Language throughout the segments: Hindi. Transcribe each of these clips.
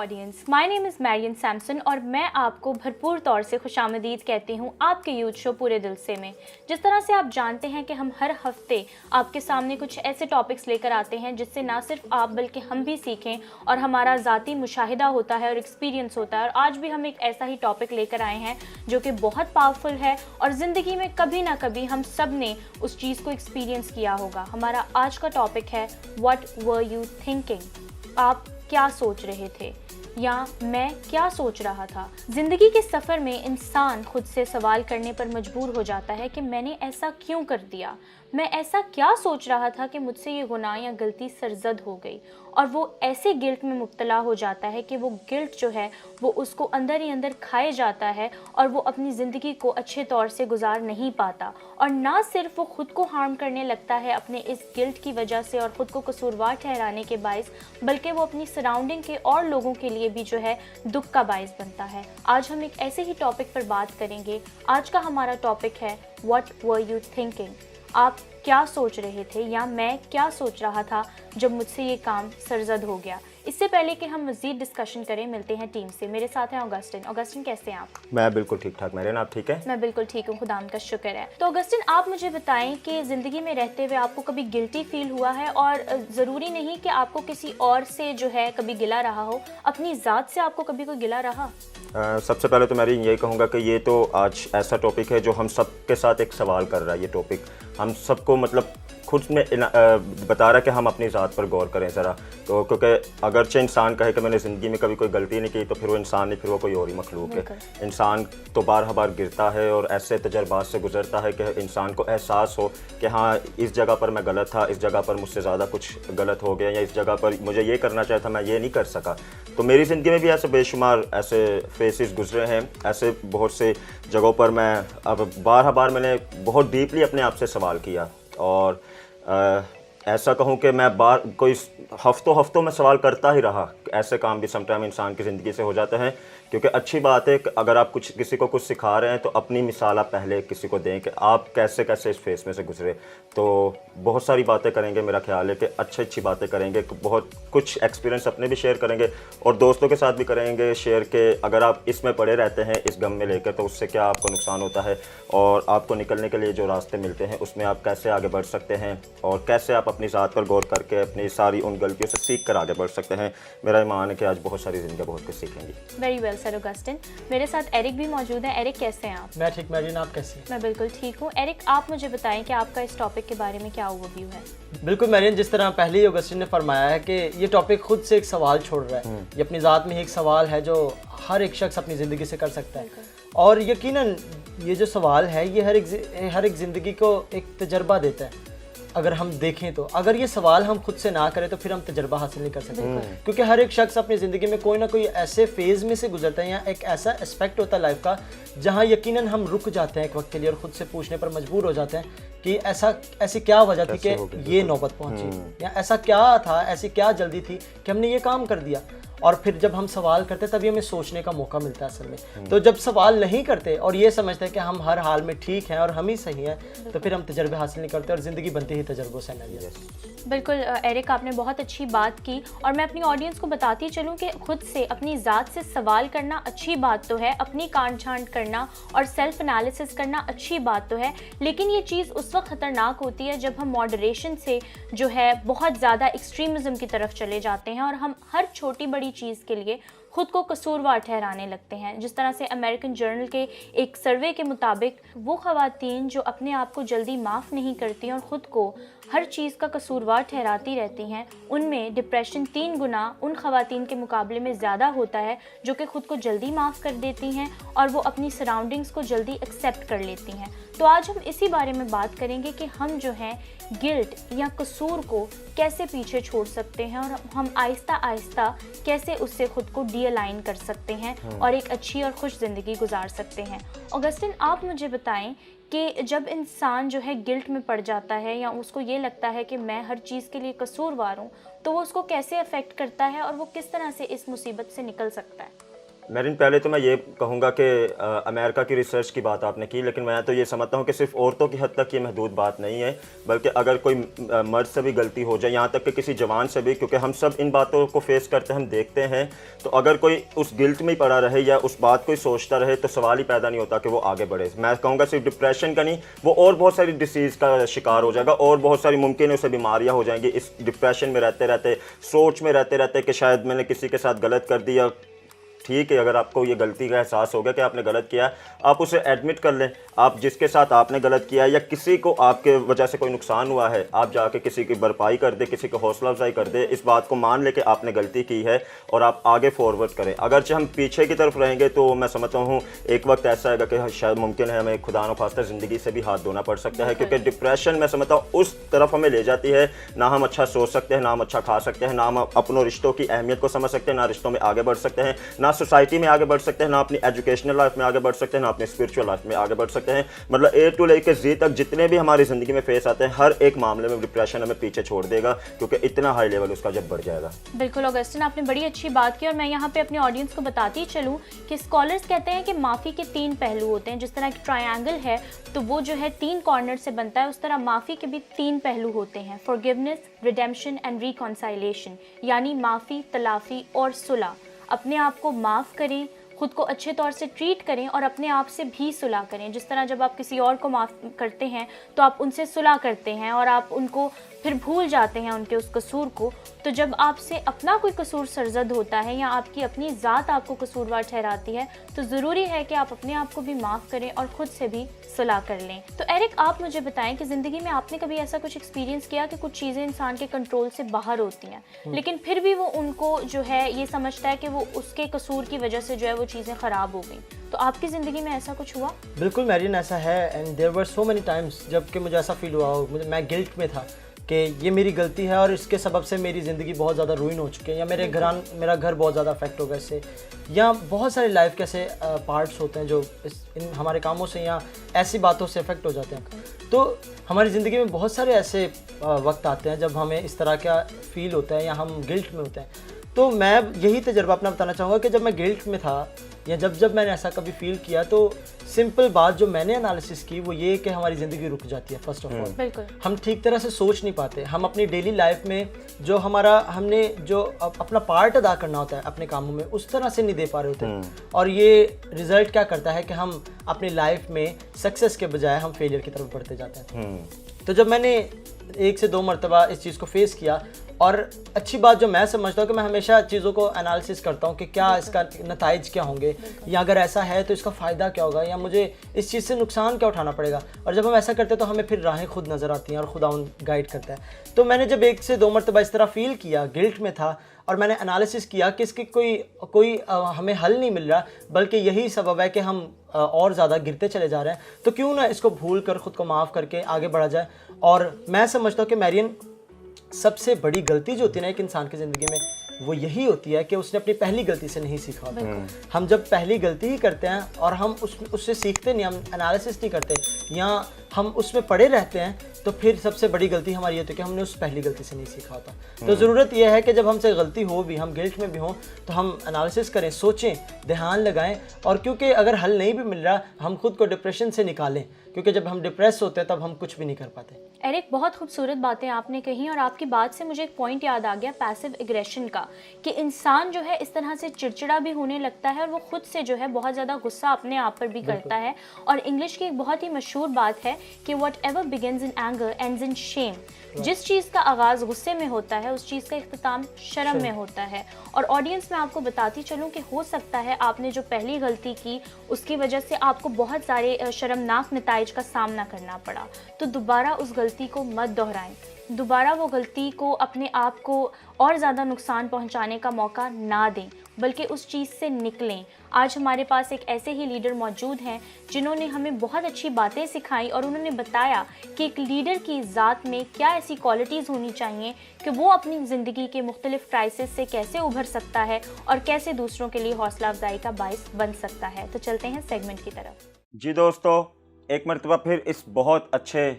Audience, my name is Marion Samson और मैं आपको भरपूर तौर से खुशामदीद कहती हूँ आपके यूथ शो पूरे दिल से में। जिस तरह से आप जानते हैं कि हम हर हफ्ते आपके सामने कुछ ऐसे टॉपिक्स लेकर आते हैं जिससे ना सिर्फ आप बल्कि हम भी सीखें और हमारा ज़ाती मुशाहिदा होता है और एक्सपीरियंस होता है। और आज भी हम एक ऐसा ही टॉपिक लेकर आए हैं जो कि बहुत पावरफुल है और ज़िंदगी में कभी ना कभी हम सब ने उस चीज़ को एक्सपीरियंस किया होगा। हमारा आज का टॉपिक है व्हाट वर यू थिंकिंग। आप क्या सोच रहे थे या मैं क्या सोच रहा था। जिंदगी के सफ़र में इंसान खुद से सवाल करने पर मजबूर हो जाता है कि मैंने ऐसा क्यों कर दिया, मैं ऐसा क्या सोच रहा था कि मुझसे ये गुनाह या गलती सरजद हो गई। और वो ऐसे गिल्ट में मुब्तला हो जाता है कि वो गिल्ट जो है वो उसको अंदर ही अंदर खाए जाता है और वो अपनी ज़िंदगी को अच्छे तौर से गुजार नहीं पाता। और ना सिर्फ वो ख़ुद को हार्म करने लगता है अपने इस गिल्ट की वजह से और ख़ुद को कसूरवार ठहराने के बायस, बल्कि वो अपनी सराउंडिंग के और लोगों के लिए भी जो है दुख का बायस बनता है। आज हम एक ऐसे ही टॉपिक पर बात करेंगे। आज का हमारा टॉपिक है व्हाट वर यू थिंकिंग। आप क्या सोच रहे थे या मैं क्या सोच रहा था जब मुझसे ये काम सरजद हो गया। इससे पहले कि हम मज़ीद डिस्कशन करें, मिलते हैं टीम से। मेरे साथ हैं ऑगस्टिन। ऑगस्टिन, कैसे हैं आप? मैं बिल्कुल ठीक ठाक। मैरियन, आप ठीक है? मैं बिल्कुल ठीक हूँ, खुदाम का शुक्र है। तो ऑगस्टिन, आप मुझे बताएं कि ज़िंदगी में रहते हुए आपको कभी गिल्टी फील हुआ है? और ज़रूरी नहीं कि आपको किसी और से जो है कभी गिला रहा हो, अपनी ज़ात से आपको कभी कोई गिला रहा? सबसे पहले तो मैं यही कहूँगा कि ये तो आज ऐसा टॉपिक है जो हम सब के साथ एक सवाल कर रहा है। ये टॉपिक हम सबको मतलब खुद में बता रहा है कि हम अपनी ज़ात पर गौर करें ज़रा। तो क्योंकि अगरचे इंसान कहे कि मैंने ज़िंदगी में कभी कोई गलती नहीं की, तो फिर वो इंसान नहीं, फिर वो कोई और ही मखलूक है। इंसान तो बार बार गिरता है और ऐसे तजर्बात से गुजरता है कि इंसान को एहसास हो कि हाँ, इस जगह पर मैं गलत था, इस जगह पर मुझसे ज़्यादा कुछ गलत हो गया, या इस जगह पर मुझे ये करना चाहिए था, मैं ये नहीं कर सका। तो मेरी ज़िंदगी में भी ऐसे बेशुमार ऐसे फेसेस गुजरे हैं। ऐसे बहुत से जगहों पर मैं अब बार मैंने बहुत डीपली अपने आप से सवाल किया। और ऐसा कहूँ कि मैं कोई हफ्तों में सवाल करता ही रहा। ऐसे काम भी समटाइम इंसान की ज़िंदगी से हो जाते हैं। क्योंकि अच्छी बात है कि अगर आप किसी को कुछ सिखा रहे हैं तो अपनी मिसाल आप पहले किसी को दें कि आप कैसे इस फेस में से गुजरे। तो बहुत सारी बातें करेंगे, मेरा ख्याल है कि अच्छी बातें करेंगे, बहुत कुछ एक्सपीरियंस अपने भी शेयर करेंगे और दोस्तों के साथ भी करेंगे शेयर के अगर आप इसमें पड़े रहते हैं इस गम में लेकर, तो उससे क्या आपको नुकसान होता है और आपको निकलने के लिए जो रास्ते मिलते हैं उसमें आप कैसे आगे बढ़ सकते हैं और कैसे आप अपनी ज़ात पर गौर करके अपनी सारी उन गलतियों से सीख कर आगे बढ़ सकते हैं। मेरा ईमान है कि आज बहुत सारी ज़िंदगी बहुत कुछ सीखेंगी। Very well sir Augustine. मेरे साथ एरिक भी मौजूद है। एरिक, कैसे हैं आप? मैं ठीक। मैरियन, आप कैसी हैं? मैं बिल्कुल ठीक हूँ। एरिक, आप मुझे बताएं कि आपका इस टॉपिक के बारे में क्या ओवरव्यू है? बिल्कुल मैरियन, जिस तरह पहले ही ऑगस्टिन ने फरमाया है कि ये टॉपिक खुद से एक सवाल छोड़ रहा है। ये अपनी ज़ात में ही एक सवाल है जो हर एक शख्स अपनी ज़िंदगी से कर सकता है। और यकीनन ये जो सवाल है ये हर एक ज़िंदगी को एक तजर्बा देता है। अगर हम देखें तो अगर ये सवाल हम खुद से ना करें तो फिर हम तजर्बा हासिल नहीं कर सकते। क्योंकि हर एक शख्स अपनी ज़िंदगी में कोई ना कोई ऐसे फेज़ में से गुजरता है या एक ऐसा एस्पेक्ट होता है लाइफ का जहाँ यकीनन हम रुक जाते हैं एक वक्त के लिए और ख़ुद से पूछने पर मजबूर हो जाते हैं कि ऐसी क्या वजह थी कि ये नौबत पहुंची, या ऐसा क्या था, ऐसी क्या जल्दी थी कि हमने ये काम कर दिया। और फिर जब हम सवाल करते तभी हमें सोचने का मौका मिलता है असल में। तो जब सवाल नहीं करते और ये समझते हैं कि हम हर हाल में ठीक हैं और हम ही सही हैं, तो फिर हम तजर्बे हासिल नहीं करते और ज़िंदगी बनती ही तजर्बों से नहीं। बिल्कुल एरिक, आपने बहुत अच्छी बात की और मैं अपनी ऑडियंस को बताती चलूँ कि खुद से अपनी ज़ात से सवाल करना अच्छी बात तो है, अपनी काट छांट करना और सेल्फ एनालिसिस करना अच्छी बात तो है, लेकिन ये चीज़ उस वक्त ख़तरनाक होती है जब हम मॉडरेशन से जो है बहुत ज़्यादा एक्सट्रीमिज़म की तरफ चले जाते हैं और हम हर छोटी बड़ी चीज़ के लिए खुद को कसूरवार ठहराने लगते हैं। जिस तरह से अमेरिकन जर्नल के एक सर्वे के मुताबिक वो ख़वातीन जो अपने आप को जल्दी माफ़ नहीं करती और ख़ुद को हर चीज़ का कसूरवार ठहराती रहती हैं, उनमें डिप्रेशन 3 गुना उन ख़वातीन के मुकाबले में ज़्यादा होता है जो कि ख़ुद को जल्दी माफ़ कर देती हैं और वो अपनी सराउंडिंग्स को जल्दी एक्सेप्ट कर लेती हैं। तो आज हम इसी बारे में बात करेंगे कि हम जो हैं गिल्ट या कसूर को कैसे पीछे छोड़ सकते हैं और हम आहिस्ता आहिस्ता कैसे उससे ख़ुद को डी-अलाइन कर सकते हैं और एक अच्छी और खुश ज़िंदगी गुजार सकते हैं। ऑगस्टिन, आप मुझे बताएं कि जब इंसान जो है गिल्ट में पड़ जाता है या उसको ये लगता है कि मैं हर चीज़ के लिए कसूरवार हूँ, तो वो उसको कैसे अफेक्ट करता है और वो किस तरह से इस मुसीबत से निकल सकता है? मेरिन, पहले तो मैं ये कहूँगा कि अमेरिका की रिसर्च की बात आपने की, लेकिन मैं तो ये समझता हूँ कि सिर्फ औरतों की हद तक ये महदूद बात नहीं है, बल्कि अगर कोई मर्द से भी गलती हो जाए, यहाँ तक कि किसी जवान से भी, क्योंकि हम सब इन बातों को फेस करते हैं, हम देखते हैं, तो अगर कोई उस गिल्ट में ही पड़ा रहे या उस बात को ही सोचता रहे तो सवाल ही पैदा नहीं होता कि वो आगे बढ़े। मैं कहूँगा सिर्फ डिप्रेशन का नहीं, वो और बहुत सारी डिसीज़ का शिकार हो जाएगा और बहुत सारी मुमकिन है उसे बीमारियाँ हो जाएंगी इस डिप्रेशन में रहते रहते, सोच में रहते रहते कि शायद मैंने किसी के साथ गलत कर दिया। ठीक है, अगर आपको ये गलती का एहसास हो गया कि आपने गलत किया, आप उसे एडमिट कर लें। आप जिसके साथ आपने गलत किया या किसी को आपके वजह से कोई नुकसान हुआ है, आप जाके किसी की भरपाई कर दे, किसी को हौसला अफजाई कर दे, इस बात को मान ले कि आपने गलती की है और आप आगे फॉरवर्ड करें। अगरचे हम पीछे की तरफ रहेंगे तो मैं समझता हूँ एक वक्त ऐसा आएगा कि शायद मुमकिन है हमें खुदा न खास्ता ज़िंदगी से भी हाथ धोना पड़ सकता है, क्योंकि डिप्रेशन मैं समझता हूँ उस तरफ हमें ले जाती है, ना हम अच्छा सोच सकते हैं, ना हम अच्छा खा सकते हैं, ना हम अपनों रिश्तों की अहमियत को समझ सकते हैं, ना रिश्तों में आगे बढ़ सकते हैं, ना सोसाइटी में आगे बढ़ सकते हैं, ना अपनी एजुकेशनल लाइफ में आगे बढ़ सकते हैं, ना अपनी स्पिरिचुअल लाइफ में आगे बढ़ सकते हैं। मतलब ए टू लेकर जी तक जितने भी हमारी ज़िंदगी में फेस आते हैं, हर एक मामले में डिप्रेशन हमें पीछे छोड़ देगा, क्योंकि इतना हाई लेवल उसका जब बढ़ जाएगा। बिल्कुल ऑगस्टिन, आपने बड़ी अच्छी बात की और मैं यहाँ पे अपने ऑडियंस को बताती चलूँ कि स्कॉलर्स कहते हैं कि माफ़ी के 3 पहलू होते हैं। जिस तरह की ट्रायंगल है तो वो जो है 3 कॉर्नर से बनता है, उस तरह माफ़ी के भी 3 पहलू होते हैं, फॉरगिवनेस, रिडेम्पशन एंड रिकॉन्साइलेशन, यानी माफ़ी, तलाफ़ी और सुलह। अपने आप को माफ़ करें, खुद को अच्छे तौर से ट्रीट करें और अपने आप से भी सुलह करें। जिस तरह जब आप किसी और को माफ़ करते हैं तो आप उनसे सुलह करते हैं और आप उनको फिर भूल जाते हैं उनके उस कसूर को। तो जब आपसे अपना कोई कसूर सरजद होता है या आपकी अपनी ज़ात आपको कसूरवार ठहराती है तो ज़रूरी है कि आप अपने आप को भी माफ़ करें और ख़ुद से भी सुलह कर लें। तो एरिक, आप मुझे बताएं कि ज़िंदगी में आपने कभी ऐसा कुछ एक्सपीरियंस किया कि कुछ चीज़ें इंसान के कंट्रोल से बाहर होती हैं, लेकिन फिर भी वो उनको जो है ये समझता है कि वो उसके कसूर की वजह से जो है वो चीज़ें ख़राब हो गई। तो आपकी ज़िंदगी में ऐसा कुछ हुआ? बिल्कुल मैरिन, ऐसा है। And there were so many times जबकि मुझे ऐसा फील हुआ हो, मैं गिल्ट में था कि ये मेरी गलती है और इसके सबब से मेरी ज़िंदगी बहुत ज़्यादा रूइन हो चुकी है, या मेरा घर बहुत ज़्यादा अफेक्ट होगा इससे, या बहुत सारे लाइफ के ऐसे पार्ट्स होते हैं जो इन हमारे कामों से या ऐसी बातों से अफेक्ट हो जाते हैं। तो हमारी ज़िंदगी में बहुत सारे ऐसे वक्त आते हैं जब हमें इस तरह का फील होता है या हम गिल्ट में होते हैं। तो मैं यही तजर्बा अपना बताना चाहूँगा कि जब मैं गिल्ट में था या जब मैंने ऐसा कभी फील किया, तो सिंपल बात जो मैंने एनालिसिस की वो ये कि हमारी ज़िंदगी रुक जाती है। फर्स्ट ऑफ ऑल हम ठीक तरह से सोच नहीं पाते, हम अपनी डेली लाइफ में जो हमने जो अपना पार्ट अदा करना होता है अपने कामों में उस तरह से नहीं दे पा रहे होते, और ये रिज़ल्ट क्या करता है कि हम अपनी लाइफ में सक्सेस के बजाय हम फेलियर की तरफ बढ़ते जाते हैं। तो जब मैंने 1 से 2 मरतबा इस चीज़ को फेस किया, और अच्छी बात जो मैं समझता हूँ कि मैं हमेशा चीज़ों को एनालिसिस करता हूँ कि क्या इसका नताइज क्या होंगे, या अगर ऐसा है तो इसका फ़ायदा क्या होगा, या मुझे इस चीज़ से नुकसान क्या उठाना पड़ेगा। और जब हम ऐसा करते हैं तो हमें फिर राहें खुद नज़र आती हैं और खुदा गाइड करता है। तो मैंने जब 1 से 2 मरतबा इस तरह फील किया, गिल्ट में था, और मैंने एनालिसिस किया कि इसकी कोई हमें हल नहीं मिल रहा, बल्कि यही सबब है कि हम और ज़्यादा गिरते चले जा रहे हैं, तो क्यों ना इसको भूल कर ख़ुद को माफ़ करके आगे बढ़ा जाए। और मैं समझता हूँ कि मैरियन, सबसे बड़ी गलती जो होती है ना एक इंसान की ज़िंदगी में, वो यही होती है कि उसने अपनी पहली गलती से नहीं सीखा होता। हम जब पहली गलती ही करते हैं और हम उससे सीखते नहीं, हम एनालिसिस नहीं करते या हम उसमें पड़े रहते हैं, तो फिर सबसे बड़ी गलती हमारी ये होती है कि हमने उस पहली गलती से नहीं सीखा होता। तो ज़रूरत यह है कि जब हमसे गलती हो भी, हम गिल्ट में भी हों, तो हम एनालिसिस करें, सोचें, ध्यान लगाएं, और क्योंकि अगर हल नहीं भी मिल रहा, हम खुद को डिप्रेशन से निकालें, क्योंकि जब हम डिप्रेस होते हैं तब हम कुछ भी नहीं कर पाते। एरिक, बहुत खूबसूरत बातें आपने कही, और आपकी बात से मुझे एक पॉइंट याद आ गया पैसिव एग्रेशन का, कि इंसान जो है इस तरह से चिड़चिड़ा भी होने लगता है और वो खुद से जो है बहुत ज़्यादा गुस्सा अपने आप पर भी करता है। और इंग्लिश की एक बहुत ही मशहूर बात है कि whatever begins in anger ends in Shem. जिस चीज़ का आगाज़ गुस्से में होता है उस चीज़ का इख्तिताम शर्म में होता है। और ऑडियंस में आपको बताती चलूँ कि हो सकता है आपने जो पहली गलती की उसकी वजह से आपको बहुत सारे शर्मनाक नताइज का सामना करना पड़ा, तो दोबारा उस गलती को मत दोहराएं, दोबारा वो गलती को अपने आप को और ज़्यादा नुकसान पहुंचाने का मौका ना दें, बल्कि उस चीज़ से निकलें। आज हमारे पास एक ऐसे ही लीडर मौजूद हैं जिन्होंने हमें बहुत अच्छी बातें सिखाई, और उन्होंने बताया कि एक लीडर की ज़ात में क्या ऐसी क्वालिटीज़ होनी चाहिए कि वो अपनी ज़िंदगी के मुख्तलिफ क्राइसिस से कैसे उभर सकता है और कैसे दूसरों के लिए हौसला अफजाई का बाइस बन सकता है। तो चलते हैं सेगमेंट की तरफ। जी दोस्तों, एक मरतबा फिर इस बहुत अच्छे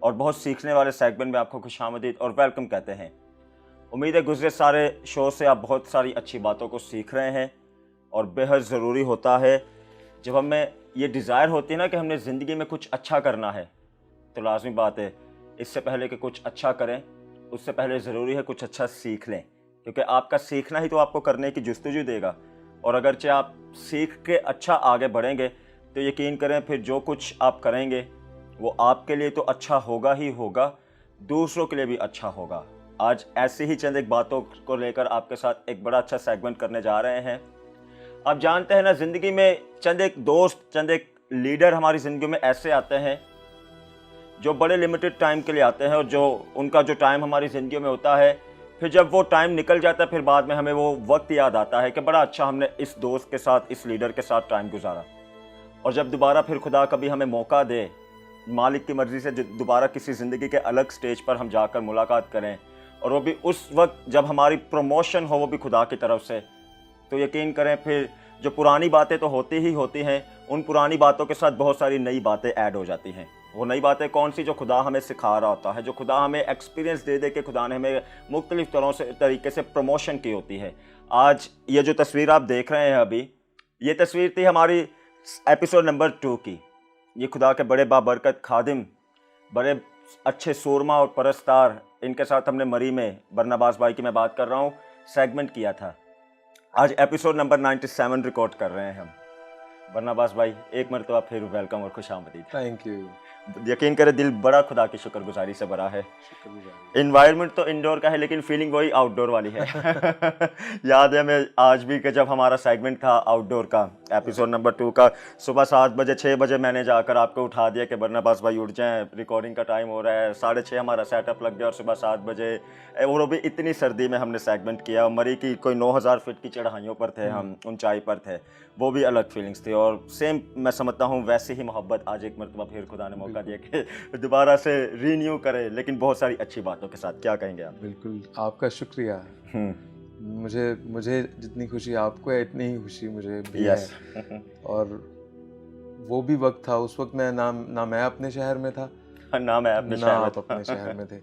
और बहुत सीखने वाले सेगमेंट में आपको खुशामदीद और वेलकम कहते हैं। उम्मीद है गुज़रे सारे शो से आप बहुत सारी अच्छी बातों को सीख रहे हैं और बेहद ज़रूरी होता है। जब हमें ये डिज़ायर होती है ना कि हमने ज़िंदगी में कुछ अच्छा करना है, तो लाजमी बात है इससे पहले कि कुछ अच्छा करें, उससे पहले ज़रूरी है कुछ अच्छा सीख लें, क्योंकि आपका सीखना ही तो आपको करने की जुस्तजू देगा। और अगरचे आप सीख के अच्छा आगे बढ़ेंगे तो यकीन करें फिर जो कुछ आप करेंगे वो आपके लिए तो अच्छा होगा ही होगा, दूसरों के लिए भी अच्छा होगा। आज ऐसे ही चंद एक बातों को लेकर आपके साथ एक बड़ा अच्छा सेगमेंट करने जा रहे हैं। आप जानते हैं ना, ज़िंदगी में चंद एक दोस्त, चंद एक लीडर हमारी ज़िंदगी में ऐसे आते हैं जो बड़े लिमिटेड टाइम के लिए आते हैं, और जो उनका जो टाइम हमारी ज़िंदगी में होता है, फिर जब वो टाइम निकल जाता है फिर बाद में हमें वो वक्त याद आता है कि बड़ा अच्छा हमने इस दोस्त के साथ, इस लीडर के साथ टाइम गुजारा। और जब दोबारा फिर खुदा कभी हमें मौका दे, मालिक की मर्ज़ी से दोबारा किसी ज़िंदगी के अलग स्टेज पर हम जाकर मुलाकात करें, और वो भी उस वक्त जब हमारी प्रमोशन हो, वो भी खुदा की तरफ से, तो यकीन करें फिर जो पुरानी बातें तो होती ही होती हैं, उन पुरानी बातों के साथ बहुत सारी नई बातें ऐड हो जाती हैं। वो नई बातें कौन सी? जो खुदा हमें सिखा रहा होता है, जो खुदा हमें एक्सपीरियंस दे दे के खुदा ने हमें मुख्तलिफ तरीके से प्रमोशन की होती है। आज ये जो तस्वीर आप देख रहे हैं अभी, ये तस्वीर थी हमारी एपिसोड नंबर 2 की। ये खुदा के बड़े बाबरकत खादिम, बड़े अच्छे सूरमा और परस्तार, इनके साथ हमने मरी में, बरनबास भाई की मैं बात कर रहा हूँ, सेगमेंट किया था। आज एपिसोड नंबर 97 रिकॉर्ड कर रहे हैं हम। बरनबास भाई, एक मरतबा फिर वेलकम और खुशामदीद। Thank you. यकीन करें दिल बड़ा खुदा की शुक्रगुजारी से भरा है। इन्वायरमेंट तो इंडोर का है लेकिन फीलिंग वही आउटडोर वाली है। याद है हमें आज भी कि जब हमारा सेगमेंट था आउटडोर का, एपिसोड नंबर 2 का, सुबह 7 बजे 6 बजे मैंने जाकर आपको उठा दिया कि बरनबास भाई उठ जाएं, रिकॉर्डिंग का टाइम हो रहा है। 6:30 हमारा सेटअप लग गया और सुबह 7 बजे, और वो भी इतनी सर्दी में हमने सेगमेंट किया। मरी की कोई 9000 फीट की चढ़ाइयों पर थे हम, ऊंचाई पर थे, वो भी अलग फीलिंग्स थी। और सेम मैं समझता हूँ वैसे ही मोहब्बत आज एक मरतबा फिर खुदा ने मौका दिया कि दोबारा से रीन्यू करे, लेकिन बहुत सारी अच्छी बातों के साथ। क्या कहेंगे आप? बिल्कुल, आपका शुक्रिया। मुझे जितनी खुशी आपको है इतनी ही खुशी मुझे भी है। और वो भी वक्त था, उस वक्त मैं ना मैं अपने शहर में था, ना मैं अपने ना आप अपने शहर में थे,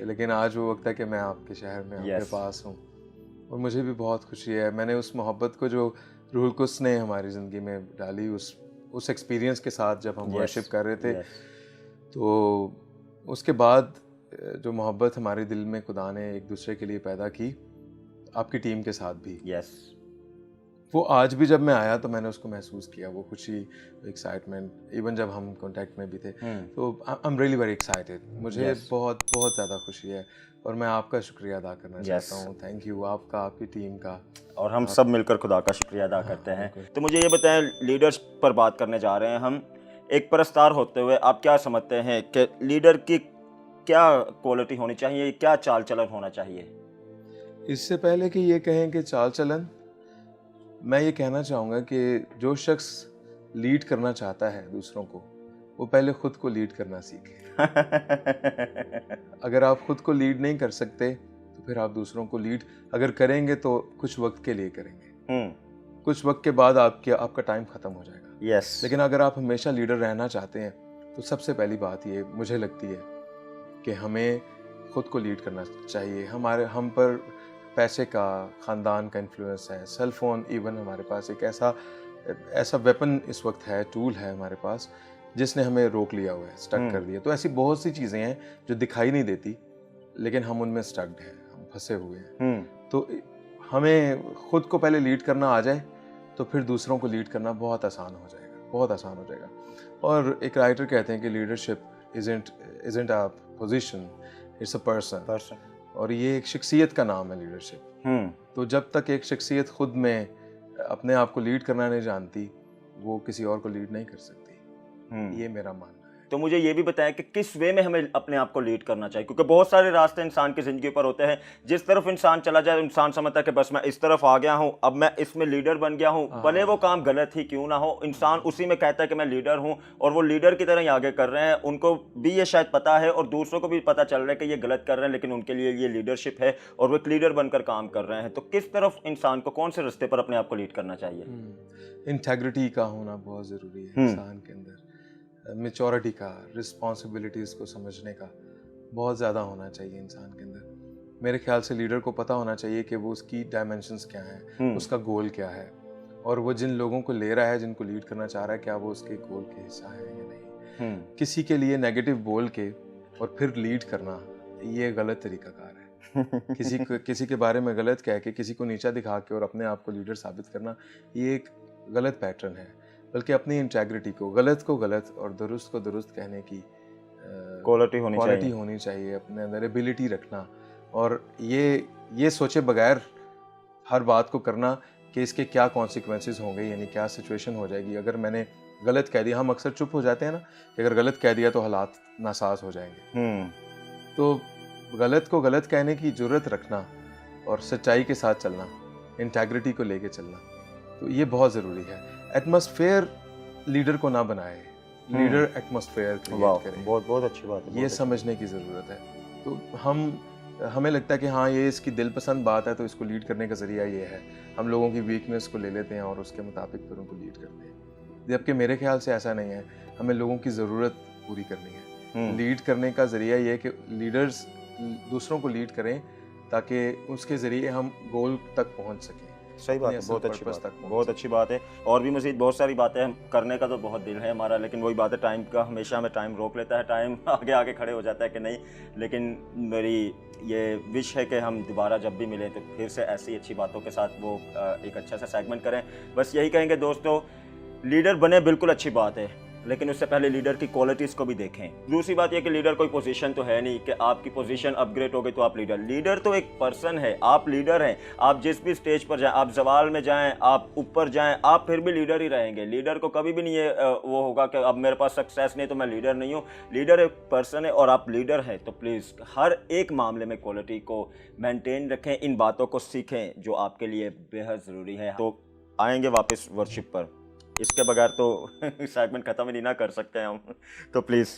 लेकिन आज वो वक्त है कि मैं आपके शहर में आपके पास हूँ, और मुझे भी बहुत खुशी है। मैंने उस मोहब्बत को जो रूहुल कुद्स ने हमारी ज़िंदगी में डाली, उस एक्सपीरियंस के साथ जब हम वर्शिप कर रहे थे, तो उसके बाद जो मोहब्बत हमारे दिल में खुदा ने एक दूसरे के लिए पैदा की, आपकी टीम के साथ भी, वो आज भी जब मैं आया तो मैंने उसको महसूस किया, वो खुशी, एक्साइटमेंट। इवन जब हम कांटेक्ट में भी थे, तो I am really very excited. मुझे बहुत बहुत ज़्यादा खुशी है, और मैं आपका शुक्रिया अदा करना चाहता हूँ। थैंक यू आपका, आपकी टीम का, और हम सब मिलकर खुदा का शुक्रिया अदा करते हैं। तो मुझे ये बताएं, लीडर्स पर बात करने जा रहे हैं हम। एक परस्तार होते हुए आप क्या समझते हैं कि लीडर की क्या क्वालिटी होनी चाहिए, क्या चाल चलन होना चाहिए? इससे पहले कि ये कहें कि चाल चलन, मैं ये कहना चाहूँगा कि जो शख्स लीड करना चाहता है दूसरों को, वो पहले खुद को लीड करना सीखे। अगर आप खुद को लीड नहीं कर सकते तो फिर आप दूसरों को लीड अगर करेंगे तो कुछ वक्त के लिए करेंगे, कुछ वक्त के बाद आपका टाइम ख़त्म हो जाएगा। लेकिन अगर आप हमेशा लीडर रहना चाहते हैं तो सबसे पहली बात ये मुझे लगती है कि हमें खुद को लीड करना चाहिए। हम पर पैसे का, ख़ानदान का इन्फ्लुएंस है, सेल फ़ोन, इवन हमारे पास एक ऐसा वेपन इस वक्त है, टूल है हमारे पास, जिसने हमें रोक लिया हुआ है, स्टक कर दिया। तो ऐसी बहुत सी चीज़ें हैं जो दिखाई नहीं देती, लेकिन हम उनमें स्टक्ड हैं, हम फंसे हुए हैं। तो हमें खुद को पहले लीड करना आ जाए तो फिर दूसरों को लीड करना बहुत आसान हो जाएगा, बहुत आसान हो जाएगा। और एक राइटर कहते हैं कि leadership isn't a position, it's a person। और ये एक शख्सियत का नाम है लीडरशिप। तो जब तक एक शख्सियत खुद में अपने आप को लीड करना नहीं जानती, वो किसी और को लीड नहीं कर सकती। ये मेरा मानना है। तो मुझे ये भी बताएं कि किस वे में हमें अपने आप को लीड करना चाहिए, क्योंकि बहुत सारे रास्ते इंसान की ज़िंदगी पर होते हैं। जिस तरफ इंसान चला जाए, इंसान समझता है कि बस मैं इस तरफ आ गया हूँ, अब मैं इसमें लीडर बन गया हूँ, भले वो काम गलत ही क्यों ना हो, इंसान उसी में कहता है कि मैं लीडर हूँ, और वो लीडर की तरह ही आगे कर रहे हैं। उनको भी ये शायद पता है और दूसरों को भी पता चल रहा है कि ये गलत कर रहे हैं, लेकिन उनके लिए ये लीडरशिप है और वो एक लीडर बनकर काम कर रहे हैं। तो किस तरफ इंसान को, कौन से रास्ते पर अपने आप को लीड करना चाहिए? इंटेग्रिटी का होना बहुत ज़रूरी है इंसान के अंदर, मैच्योरिटी का, रिस्पॉन्सिबिलिटीज़ को समझने का बहुत ज़्यादा होना चाहिए इंसान के अंदर। मेरे ख्याल से लीडर को पता होना चाहिए कि वो उसकी डायमेंशंस क्या हैं, उसका गोल क्या है, और वो जिन लोगों को ले रहा है, जिनको लीड करना चाह रहा है, क्या वो उसके गोल के हिस्सा है या नहीं। किसी के लिए नेगेटिव बोल के और फिर लीड करना, ये गलत तरीकाकार है। किसी के बारे में गलत कह के, किसी को नीचा दिखा के और अपने आप को लीडर साबित करना, ये एक गलत पैटर्न है। बल्कि अपनी इंटेग्रिटी को गलत और दुरुस्त को दुरुस्त कहने की क्वालिटी होनी चाहिए, अपने अंदर एबिलिटी रखना, और ये सोचे बगैर हर बात को करना कि इसके क्या कॉन्सिक्वेंसेस होंगे, यानी क्या सिचुएशन हो जाएगी अगर मैंने गलत कह दिया। हम अक्सर चुप हो जाते हैं ना कि अगर गलत कह दिया तो हालात नासाज हो जाएंगे। तो गलत को गलत कहने की जुर्रत रखना और सच्चाई के साथ चलना, इंटेग्रिटी को लेके चलना, तो ये बहुत ज़रूरी है। एटमॉस्फेयर लीडर को ना बनाए, लीडर एटमॉस्फेयर क्रिएट करे। बहुत अच्छी बात है, ये समझने की ज़रूरत है। तो हमें लगता है कि हाँ ये इसकी दिलपसंद बात है तो इसको लीड करने का ज़रिया ये है। हम लोगों की वीकनेस को ले लेते हैं और उसके मुताबिक फिर उनको लीड करते हैं, जबकि मेरे ख्याल से ऐसा नहीं है। हमें लोगों की ज़रूरत पूरी करनी है। लीड करने का ज़रिया ये है कि लीडर्स दूसरों को लीड करें ताकि उसके ज़रिए हम गोल तक पहुँच सकें। सही बात है, बहुत अच्छी बात है। और भी मज़ीद बहुत सारी बातें हम करने का तो बहुत दिल है हमारा, लेकिन वही बात है, टाइम का हमेशा हमें टाइम रोक लेता है, टाइम आगे खड़े हो जाता है कि नहीं। लेकिन मेरी ये विश है कि हम दोबारा जब भी मिलें तो फिर से ऐसी अच्छी बातों के साथ वो एक अच्छा सा सेगमेंट करें। बस यही कहेंगे दोस्तों, लीडर बने बिल्कुल अच्छी बात है, लेकिन उससे पहले लीडर की क्वालिटीज़ को भी देखें। दूसरी बात यह कि लीडर कोई पोजीशन तो है नहीं कि आपकी पोजीशन अपग्रेड हो गई तो आप लीडर तो एक पर्सन है। आप लीडर हैं, आप जिस भी स्टेज पर जाएं, आप जवाल में जाएं, आप ऊपर जाएं, आप फिर भी लीडर ही रहेंगे। लीडर को कभी भी नहीं ये वो होगा कि अब मेरे पास सक्सेस नहीं तो मैं लीडर नहीं हूँ। लीडर एक पर्सन है और आप लीडर हैं, तो प्लीज़ हर एक मामले में क्वालिटी को मेनटेन रखें, इन बातों को सीखें जो आपके लिए बेहद ज़रूरी है। तो आएंगे वापस वर्कशिप पर, इसके बगैर तो सेगमेंट ख़त्म ही नहीं ना कर सकते हम। तो प्लीज़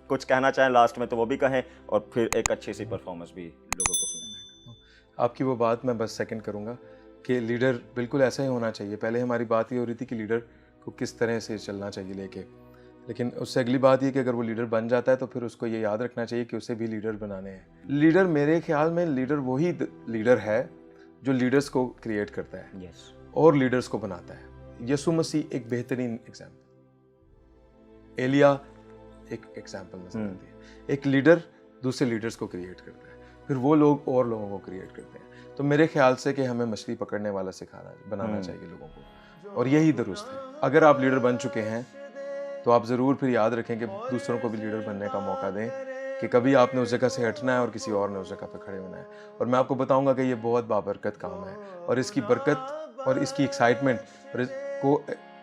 कुछ कहना चाहें लास्ट में तो वो भी कहें, और फिर एक अच्छी सी परफॉर्मेंस भी लोगों को सुनाएं। आपकी वो बात मैं बस सेकंड करूँगा कि लीडर बिल्कुल ऐसा ही होना चाहिए। पहले हमारी बात ये हो रही थी कि लीडर को किस तरह से चलना चाहिए लेके, लेकिन उससे अगली बात ये कि अगर वो लीडर बन जाता है तो फिर उसको ये याद रखना चाहिए कि उसे भी लीडर बनाने हैं। लीडर मेरे ख्याल में लीडर वही लीडर है जो लीडर्स को क्रिएट करता है और लीडर्स को बनाता है। यसु मसीह एक बेहतरीन एग्जाम्पल, एलिया एक एग्जाम्पल नजर आती है। एक लीडर दूसरे लीडर्स को क्रिएट करता है, फिर वो लोग और लोगों को क्रिएट करते हैं। तो मेरे ख्याल से कि हमें मछली पकड़ने वाला बनाना चाहिए लोगों को, और यही दुरुस्त है। अगर आप लीडर बन चुके हैं तो आप ज़रूर फिर याद रखें कि दूसरों को भी लीडर बनने का मौका दें, कि कभी आपने उस जगह से हटना है और किसी और ने उस जगह पर खड़े होना है। और मैं आपको बताऊंगा कि ये बहुत बाबरकत काम है, और इसकी बरकत और इसकी एक्साइटमेंट को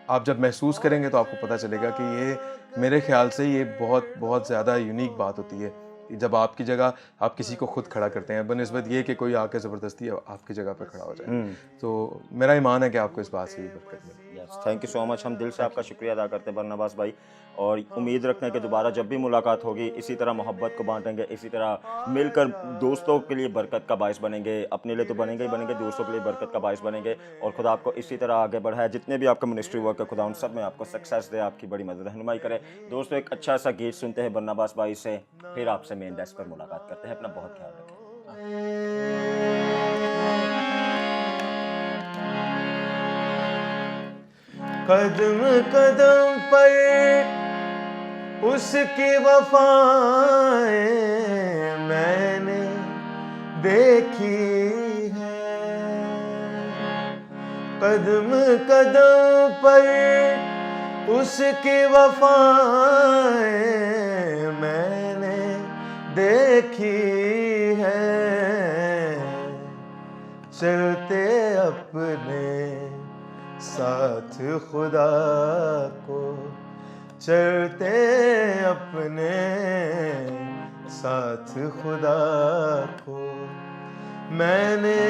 आप जब महसूस करेंगे तो आपको पता चलेगा कि ये मेरे ख्याल से ये बहुत ज़्यादा यूनिक बात होती है कि जब आपकी जगह आप किसी को खुद खड़ा करते हैं, बनिस्बत ये कि कोई आके ज़बरदस्ती आपकी जगह पर खड़ा हो जाए। तो मेरा ईमान है कि आपको इस बात से भी बरकत मिले। Thank you so much. हम दिल से आपका शुक्रिया अदा करते हैं बरनबास भाई, और उम्मीद रखते हैं कि दोबारा जब भी मुलाकात होगी इसी तरह मोहब्बत को बांटेंगे, इसी तरह मिलकर दोस्तों के लिए बरकत का बायस बनेंगे। अपने लिए तो बनेंगे ही बनेंगे, दोस्तों के लिए बरकत का बायस बनेंगे। और खुदा आपको इसी तरह आगे बढ़ाए, जितने भी आपका मिनिस्ट्री वर्क है खुदा उन सब में आपको सक्सेस दे, आपकी बड़ी मदद रहनुमाई करे। दोस्तों एक अच्छा सा गीत सुनते हैं बरनबास भाई से, फिर आपसे मेन डेस्क पर मुलाकात करते हैं। अपना बहुत ख्याल रखें। कदम कदम पर उसकी वफाएं मैंने देखी है, कदम कदम पर उसकी वफाएं मैंने देखी है, चलते अपने साथ खुदा को, चलते अपने साथ खुदा को मैंने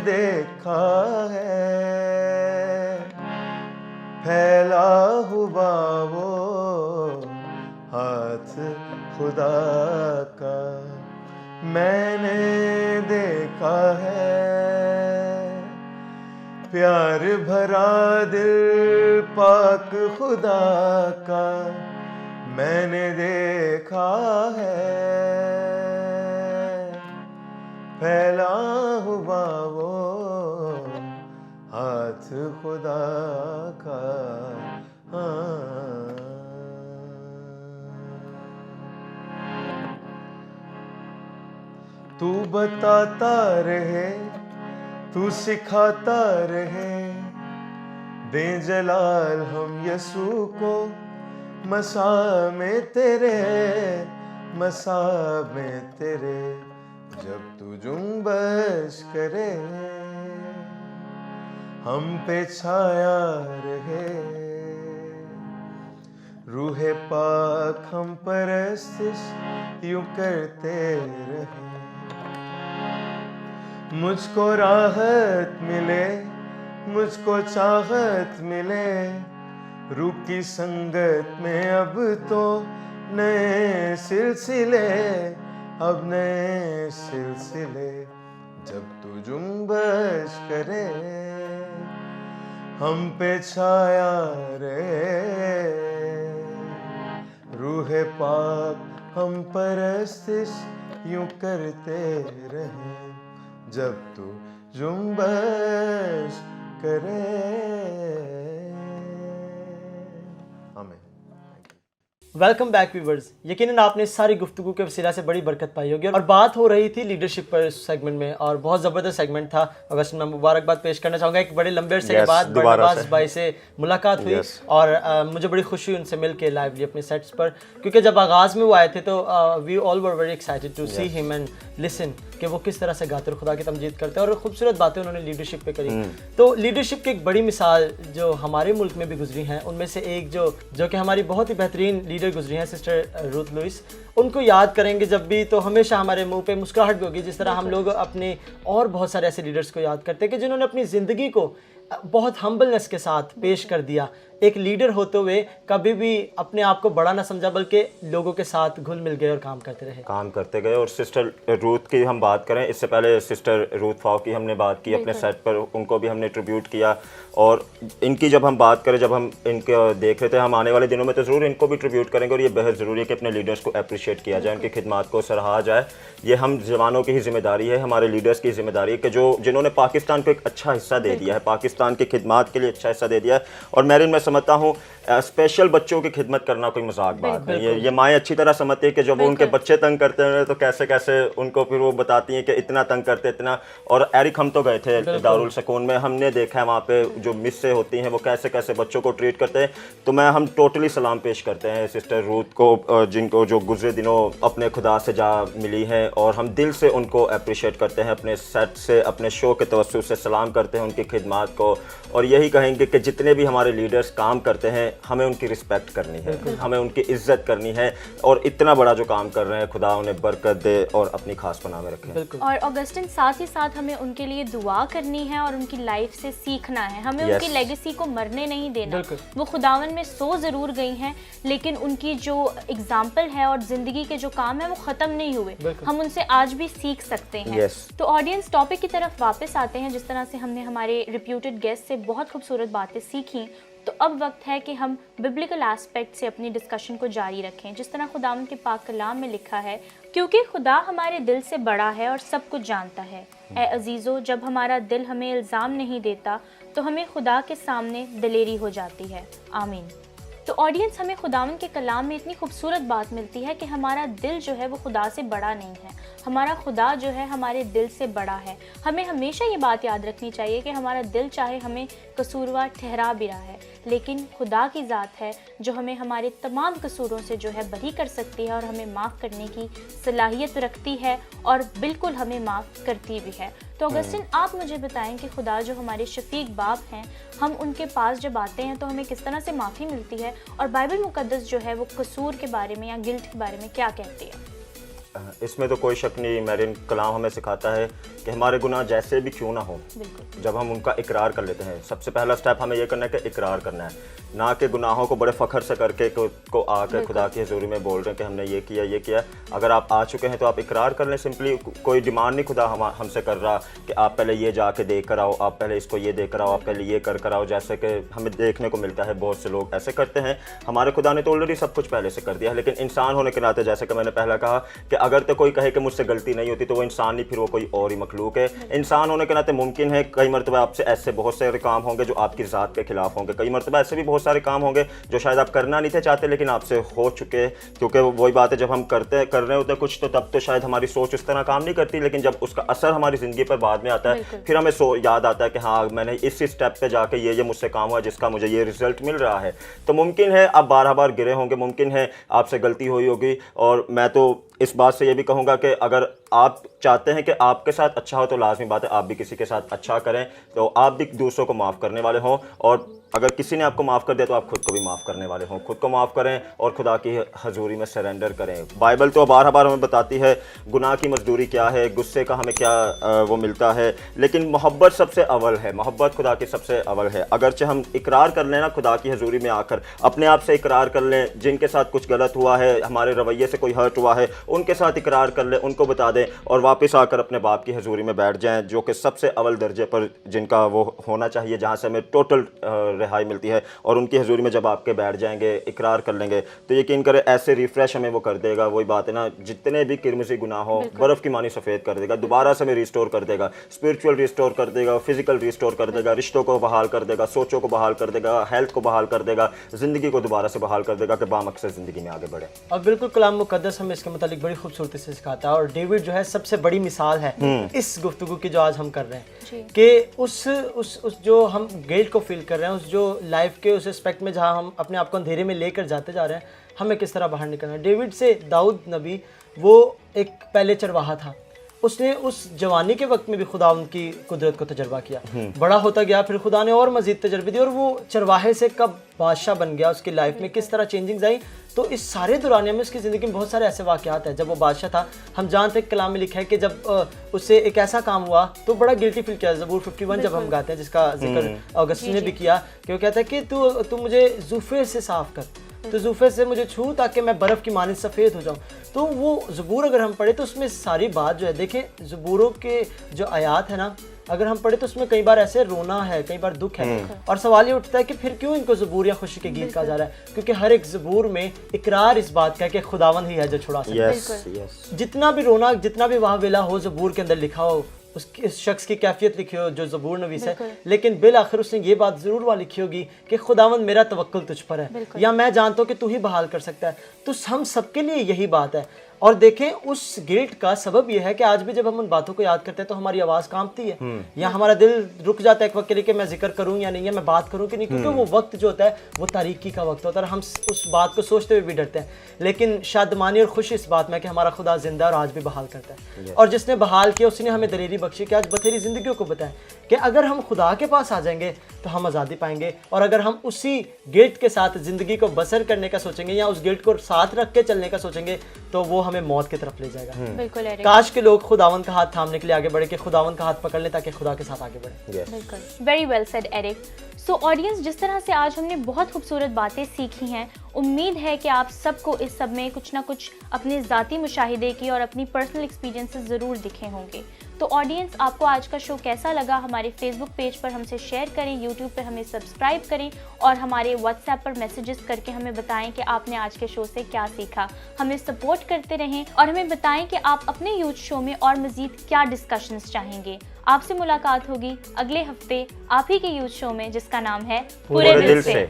देखा है, फैला हुआ वो हाथ खुदा का मैंने देखा है, प्यार भरा दिल पाक खुदा का मैंने देखा है, फैला हुआ वो हाथ खुदा का। हाँ। तू बताता रहे, तू सिखाता रहे, दे जलाल हम यसू को मसा में तेरे, मसा में तेरे। जब तू जुम्बश करे हम पे छाया रहे, रूहे पाक हम परस्तिश यूं करते रहे। मुझको राहत मिले, मुझको चाहत मिले, रूह की संगत में अब तो नए सिलसिले, अब नए सिलसिले। जब तू जुम्बश करे हम पे छाया रहे, रूहे पाक हम परस्तिश यूं करते रहे। जब तू जुम्बश करे। आमीन। Welcome back viewers. यकीनन आपने इस सारी गुफ्तगू के वसीला से बड़ी बरकत पाई होगी और बात हो रही थी लीडरशिप पर इस सेगमेंट में, और बहुत ज़बरदस्त सेगमेंट था। अगस्त में मुबारकबाद पेश करना चाहूँगा, एक बड़े लंबे अरसे के बाद बरनबास भाई से मुलाकात हुई और मुझे बड़ी खुशी हुई उनसे मिल के लाइवली अपने सेट्स पर, क्योंकि जब आगाज़ में वो आए थे तो we all were very excited to see him and listen कि वो किस तरह से गाते और खुदा की तमजीद करते हैं, और खूबसूरत बातें उन्होंने लीडरशिप पे करी। तो लीडरशिप की एक बड़ी मिसाल जो हमारे मुल्क में भी गुजरी हैं, उनमें से एक जो कि हमारी बहुत ही बेहतरीन लीडर गुजरी हैं, सिस्टर रूथ लुइस। उनको याद करेंगे जब भी तो हमेशा हमारे मुंह पे मुस्कुराहट भी होगी, जिस तरह हम लोग अपने और बहुत सारे ऐसे लीडर्स को याद करते हैं कि जिन्होंने अपनी ज़िंदगी को बहुत हम्बलनेस के साथ पेश कर दिया। एक लीडर होते हुए कभी भी अपने आप को बड़ा ना समझा, बल्कि लोगों के साथ घुल मिल गए और काम करते गए। और सिस्टर रूथ की हम बात करें, इससे पहले सिस्टर रूथ फाव की हमने बात की अपने सेट पर, उनको भी हमने ट्रिब्यूट किया। और इनकी जब हम बात करें, जब हम इनके देख रहे थे, हम आने वाले दिनों में तो ज़रूर इनको भी ट्रिब्यूट करेंगे, और ये बेहद ज़रूरी है कि अपने लीडर्स को अप्रिशिएट किया जाए, उनकी खिदमत को सराहा जाए। ये हम जवानों की ही जिम्मेदारी है, हमारे लीडर्स की जिम्मेदारी है कि जिन्होंने पाकिस्तान को एक अच्छा हिस्सा दे दिया है, पाकिस्तान की खिदमत के लिए अच्छा हिस्सा दे दिया है। और मैरिन, मैं समझता हूँ स्पेशल बच्चों की खिदमत करना कोई मजाक बात नहीं है। ये माएँ अच्छी तरह समझती है कि जब वो उनके बच्चे तंग करते हैं तो कैसे कैसे उनको फिर वो बताती हैं कि इतना तंग करते इतना। और एरिक, हम तो गए थे दारुल सकून में, हमने देखा है वहाँ पे जो मिस्सें होती हैं वो कैसे कैसे बच्चों को ट्रीट करते हैं। तो हम टोटली सलाम पेश करते हैं सिस्टर रूथ को, जिनको जो गुजरे दिनों अपने खुदा से जा मिली हैं, और हम दिल से उनको अप्रिशिएट करते हैं, अपने सेट से, अपने शो के तवज्जुह से सलाम करते हैं उनकी खिदमत को। और यही कहेंगे कि जितने भी हमारे लीडर्स काम करते हैं हमें उनकी रिस्पेक्ट करनी है, हमें उनकी इज्जत करनी है, और इतना बड़ा जो काम कर रहे हैं खुदा उन्हें बरकत दे और अपनी खास पनाह में रखे। और ऑगस्टिन, साथ ही साथ हमें उनके लिए दुआ करनी है और उनकी लाइफ से सीखना है। हमें उनकी लेगेसी को मरने नहीं देना। वो खुदावन में सो ज़रूर गई हैं, लेकिन उनकी जो एग्जाम्पल है और ज़िंदगी के जो काम है वो ख़त्म नहीं हुए, हम उनसे आज भी सीख सकते हैं। तो ऑडियंस, टॉपिक की तरफ वापस आते हैं। जिस तरह से हमने हमारे रिप्यूटेड गेस्ट से बहुत खूबसूरत बातें सीखी, तो अब वक्त है कि हम बिब्लिकल एस्पेक्ट से अपनी डिस्कशन को जारी रखें। जिस तरह खुदावंद के पाक कलाम में लिखा है, क्योंकि खुदा हमारे दिल से बड़ा है और सब कुछ जानता है। ए अजीज़ो, जब हमारा दिल हमें इल्ज़ाम नहीं देता तो हमें खुदा के सामने दिलेरी हो जाती है। आमीन। तो ऑडियंस, हमें खुदावंद के कलाम में इतनी खूबसूरत बात मिलती है कि हमारा दिल जो है वो खुदा से बड़ा नहीं है, हमारा खुदा जो है हमारे दिल से बड़ा है। हमें हमेशा ये बात याद रखनी चाहिए कि हमारा दिल चाहे हमें कसूरवार ठहरा भी रहा है, लेकिन खुदा की ज़ात है जो हमें हमारे तमाम कसूरों से जो है बरी कर सकती है और हमें माफ़ करने की सलाहियत रखती है और बिल्कुल हमें माफ़ करती भी है। तो अगस्टिन, आप मुझे बताएं कि खुदा जो हमारे शफीक बाप हैं, हम उनके पास जब आते हैं तो हमें किस तरह से माफ़ी मिलती है, और बाइबल मुकद्दस जो है वो कसूर के बारे में या गिल्ट के बारे में क्या कहती है? इसमें तो कोई शक नहीं, मैरिन, कलाम हमें सिखाता है कि हमारे गुनाह जैसे भी क्यों ना हो, जब हम उनका इकरार कर लेते हैं, सबसे पहला स्टेप हमें यह करना है कि इकरार करना है, ना कि गुनाहों को बड़े फ़ख्र से करके को आकर खुदा की हज़ूरी में बोल रहे हैं कि हमने ये किया। अगर आप आ चुके हैं तो आप इकरार कर लें। सिंपली कोई डिमांड नहीं खुदा हमसे कर रहा कि आप पहले ये जाके देख कर आओ, आप पहले इसको ये देख कर आओ, आप पहले ये कर आओ, जैसे कि हमें देखने को मिलता है बहुत से लोग ऐसे करते हैं। हमारे खुदा ने तो ऑलरेडी सब कुछ पहले से कर दिया है, लेकिन इंसान होने के नाते, जैसे कि मैंने पहले कहा, कि अगर तो कोई कहे कि मुझसे गलती नहीं होती तो वो इंसान नहीं, फिर वो कोई और ही मखलूक है। इंसान होने के नाते मुमकिन है कई मरतबा आपसे ऐसे बहुत सारे काम होंगे जो आपकी ज़ात के खिलाफ होंगे, कई मरतबा ऐसे भी बहुत सारे काम होंगे जो शायद आप करना नहीं थे चाहते लेकिन आपसे हो चुके, क्योंकि वही बात है जब हम कर रहे होते हैं कुछ तो तब तो शायद हमारी सोच इस तरह काम नहीं करती, लेकिन जब उसका असर हमारी ज़िंदगी पर बाद में आता है फिर हमें याद आता है कि हाँ मैंने इस स्टेप पे जाके ये मुझसे काम हुआ जिसका मुझे ये रिजल्ट मिल रहा है। तो मुमकिन है आप बार गिरे होंगे, मुमकिन है आपसे गलती हुई होगी, और मैं तो इस बात से ये भी कहूँगा कि अगर आप चाहते हैं कि आपके साथ अच्छा हो तो लाजमी बात है आप भी किसी के साथ अच्छा करें, तो आप भी दूसरों को माफ़ करने वाले हों, और अगर किसी ने आपको माफ़ कर दिया तो आप खुद को भी माफ़ करने वाले हों। खुद को माफ़ करें और खुदा की हजूरी में सरेंडर करें। बाइबल तो बार हमें बताती है गुनाह की मजदूरी क्या है, गुस्से का हमें क्या वो मिलता है, लेकिन मोहब्बत सबसे अव्वल है, मोहब्बत खुदा की सबसे अव्वल है। अगरचे हम इकरार कर लें ना खुदा की हजूरी में आकर, अपने आप से इकरार कर लें, जिनके साथ कुछ गलत हुआ है, हमारे रवैये से कोई हर्ट हुआ है, उनके साथ इकरार कर लें, उनको बता दें और वापस आकर अपने बाप की हजूरी में बैठ जाएं, जो कि सबसे अव्वल दर्जे पर जिनका वो होना चाहिए, जहाँ से हमें टोटल रिहाई मिलती है। और उनकी हजूरी में जब आपके बैठ जाएंगे, इकरार कर लेंगे, तो यकीन करें ऐसे रिफ्रेश हमें वो कर देगा। वही बात है ना, जितने भी किरमजी गुनाह हो बर्फ़ की मानी सफ़ेद कर देगा, दोबारा से हमें रिस्टोर कर देगा, स्पिरिचुअल रिस्टोर कर देगा, फिजिकल रिस्टोर कर देगा, रिश्तों को बहाल कर देगा, सोचों को बहाल कर देगा, हेल्थ को बहाल कर देगा, ज़िंदगी को दोबारा से बहाल कर देगा कि बामकसद ज़िंदगी में आगे बढ़े। और बिल्कुल कलाम मुकद्दस हमें इसके मतलब बड़ी खूबसूरती से सिखाता है, और डेविड जो है सबसे बड़ी मिसाल है इस गुफ्तगू की जो आज हम कर रहे हैं, कि उस जो हम गिल्ट को फील कर रहे हैं, उस जो लाइफ के उस एस्पेक्ट में जहाँ हम अपने आप को अंधेरे में लेकर जाते जा रहे हैं, हमें किस तरह बाहर निकलना है। डेविड से दाऊद नबी वो एक पहले चरवाहा था, उसने उस जवानी के वक्त में भी खुदा उनकी कुदरत को तजर्बा किया, बड़ा होता गया, फिर खुदा ने और मजीद तजर्बे दिए, और वो चरवाहे से कब बादशाह बन गया, उसकी लाइफ में किस तरह चेंजिंग्स आई। तो इस सारे दौरानिया में उसकी ज़िंदगी में बहुत सारे ऐसे वाक़यात हैं। जब वो बादशाह था, हम जानते हैं कलाम में लिखा है कि जब उससे एक ऐसा काम हुआ तो बड़ा गिल्टी फील किया। ज़बूर 51 जब हम गाते हैं, जिसका जिक्र अगस्ती ने भी किया, कि वो कहता है कि तू मुझे ज़ुफ़े से साफ़ कर, तो ज़ुफ़े से मुझे छू ताकि मैं बर्फ़ की मानिंद सफ़ेद हो जाऊँ। तो वो ज़बूर अगर हम पढ़े तो उसमें सारी बात जो है, देखें ज़बूरों के जो आयात है ना, अगर हम पढ़े तो उसमें कई बार ऐसे रोना है, कई बार दुख है, और सवाल ये उठता है कि फिर क्यों इनको ज़बूर या खुशी के गीत कहा जा रहा है, क्योंकि हर एक ज़बूर में इकरार इस बात का है कि खुदावन ही है जो छुड़ा सकता है। जितना भी रोना, जितना भी वहाँ वेला हो ज़बूर के अंदर लिखा हो, उस शख्स की कैफियत लिखी हो जो ज़बूर नवीस है, लेकिन बिल आखिर उसने ये बात ज़रूर वहाँ लिखी होगी कि खुदावन मेरा तवक्कुल तुझ पर है, या मैं जानता हूँ कि तू ही बहाल कर सकता है। तो हम सबके लिए यही बात है। और देखें, उस गिल्ट का सबब यह है कि आज भी जब हम उन बातों को याद करते हैं तो हमारी आवाज़ कांपती है, या हमारा दिल रुक जाता है एक वक्त के लिए कि मैं जिक्र करूं या नहीं, या मैं बात करूं कि नहीं, क्योंकि वो वक्त जो होता है वो तारीकी का वक्त होता है, और हम उस बात को सोचते हुए भी डरते हैं। लेकिन शादमानी और खुशी इस बात में कि हमारा खुदा जिंदा और आज भी बहाल करता है, और जिसने बहाल किया उसने हमें दलेरी बख्शी कि आज बथेरी ज़िंदगियों को बताएं कि अगर हम खुदा के पास आ जाएंगे तो हम आज़ादी पाएंगे, और अगर हम उसी गिल्ट के साथ ज़िंदगी को बसर करने का सोचेंगे या उस गिल्ट को साथ रख के चलने का सोचेंगे तो वो हमें मौत की तरफ ले जाएगा। बिल्कुल। काश के लोग खुदावन का हाथ थामने के लिए आगे बढ़े, कि खुदावन का हाथ पकड़ ले ताकि खुदा के साथ आगे बढ़े। बिल्कुल, very well said Eric. So audience, जिस तरह से आज हमने बहुत खूबसूरत बातें सीखी हैं, उम्मीद है कि आप सबको इस सब में कुछ ना कुछ अपने ज़ाती मुशाहिदे की और अपनी पर्सनल एक्सपीरियंसेस ज़रूर दिखे होंगे। तो ऑडियंस, आपको आज का शो कैसा लगा हमारे फेसबुक पेज पर हमसे शेयर करें, यूट्यूब पर हमें सब्सक्राइब करें, और हमारे व्हाट्सएप पर मैसेजेस करके हमें बताएं कि आपने आज के शो से क्या सीखा। हमें सपोर्ट करते रहें और हमें बताएं कि आप अपने यूथ शो में और मज़ीद क्या डिस्कशंस चाहेंगे। आपसे मुलाकात होगी अगले हफ्ते आप ही के यूथ शो में, जिसका नाम है पूरे दिल से।